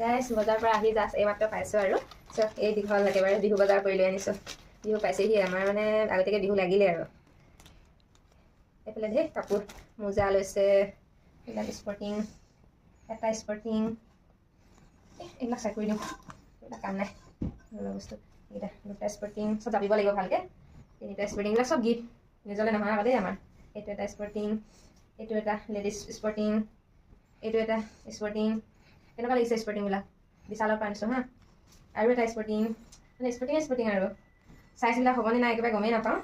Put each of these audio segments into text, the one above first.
গাইছ বজাৰ পৰা আহি জাষ্ট এইমাত্ৰ পাইছোঁ আৰু এই দীঘল একেবাৰে বিহু বজাৰ কৰি লৈ আনিছোঁ। বিহু পাইছেহি আমাৰ মানে আগতীয়াকৈ বিহু লাগিলে আৰু এইফালে ধেৰ কাপোৰ মোজা লৈছে, এইবিলাক স্পৰ্টিং, এটা স্পৰ্টিং, এইবিলাক চাই কৰি দিওঁ, এইবিলাক কাম নাই বস্তু এইকেইটা, দুটা স্পৰ্টিং চব জাপিব লাগিব ভালকৈ, তিনিটা স্পৰ্টিং, এইবিলাক চব গিফ্ট নিজলৈ নহয় আকৌ দেই আমাৰ। এইটো এটা স্পৰ্টিং, এইটো এটা লেডিজ স্পৰ্টিং, এইটো এটা স্পৰ্টিং, কেনেকুৱা লাগিছে স্পৰ্টিংবিলাক বিশালৰ পৰা আনিছোঁ হা। আৰু এটা স্পৰ্টিং, মানে স্পৰ্টিং আৰু চাইজবিলাক হ'বনে নাই একেবাৰে গমেই নাপাওঁ।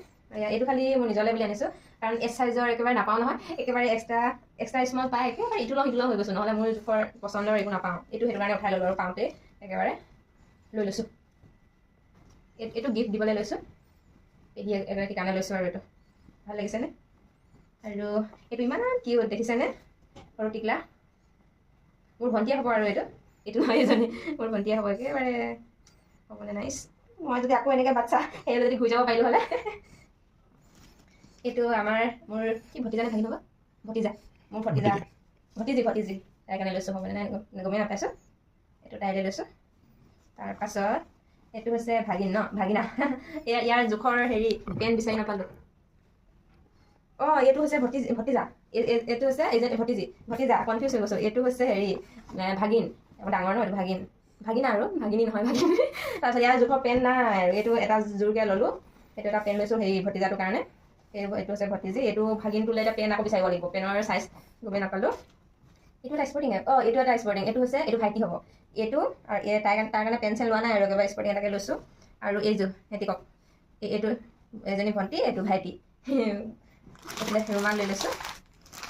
এইটো খালি মোৰ নিজলৈ বুলি আনিছোঁ, কাৰণ এছ চাইজৰ একেবাৰে নাপাওঁ নহয়, একেবাৰে এক্সট্ৰা স্মল পায়, একেবাৰে ইটো লওঁ হৈ গৈছোঁ, নহ'লে মোৰ জোখৰ পচন্দৰ একো নাপাওঁ। এইটো সেইটো কাৰণে উঠাই ল'লোঁ আৰু পাওঁতেই একেবাৰে লৈ লৈছোঁ। এইটো গিফ্ট দিবলৈ লৈছোঁ, পেহী এগৰাকীৰ কাৰণে লৈছোঁ আৰু এইটো ভাল লাগিছেনে? আৰু এইটো ইমান কিউট দেখিছেনে? সৰু টিকলা মোৰ ভণ্টিয়ে হ'ব আৰু এইটো নহয় এজনী মোৰ ভণ্টিয়ে হ'ব, একেবাৰে হ'বনে নাইচ। মই যদি আকৌ এনেকৈ বাচ্চা সেই যদি ঘূৰি যাব পাৰিলোঁ হ'লে। এইটো মোৰ কি ভতিজা নে ভাগিন হ'ব? ভতিজা, মোৰ ভতিজি তাইৰ কাৰণে লৈছোঁ, হ'বনে নাই গমেই নাপাইছোঁ। এইটো তাইলৈ লৈছোঁ। তাৰপাছত এইটো হৈছে ভাগিনা ইয়াৰ জোখৰ পেন বিচাৰি নাপালোঁ। এইটো হৈছে ভতিজা, এইটো হৈছে ভতিজা কনফিউজ হৈ গৈছোঁ। এইটো হৈছে ভাগিন, ডাঙৰ ন, এইটো ভাগিনা আৰু ভাগিনী নহয় ভাগিন। তাৰপিছত ইয়াৰ জোখৰ পেন নাই আৰু এইটো এটা জোৰকৈ ল'লোঁ, এইটো এটা পেন লৈছোঁ ভতিজাটোৰ কাৰণে। এইটো হৈছে ভতিজি, এইটো ভাগিনটোলৈ এতিয়া পেন আকৌ বিচাৰিব লাগিব, পেনৰ চাইজ গমেই নাপালোঁ। এইটো এটা স্পৰ্টিং, এইটো এটা স্পৰ্টিং, এইটো ভাইটি হ'ব। এইটো আৰু তাৰ কাৰণে পেঞ্চিল লোৱা নাই আৰু একেবাৰে স্পৰ্টিং এটাকে লৈছোঁ। আৰু এইযোৰ হেতিকক, এইটো এজনী ভণ্টি, এইটো ভাইটি। এইফালে ৰুমাল লৈ লৈছোঁ,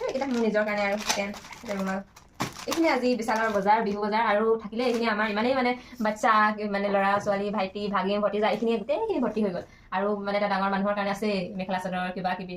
এইকেইটা মোৰ নিজৰ কাৰণে আৰু পেন ৰুমাল। এইখিনি আজি বিশালৰ বজাৰ, বিহু বজাৰ, আৰু থাকিলে এইখিনি আমাৰ ইমানেই মানে বাচ্চা, মানে ল'ৰা ছোৱালী, ভাইটি ভাগিন ভতিজা, এইখিনি গোটেইখিনি ভৰ্তি হৈ গ'ল। আৰু মানে এটা ডাঙৰ মানুহৰ কাৰণে আছে মেখেলা চাদৰ কিবা কিবি।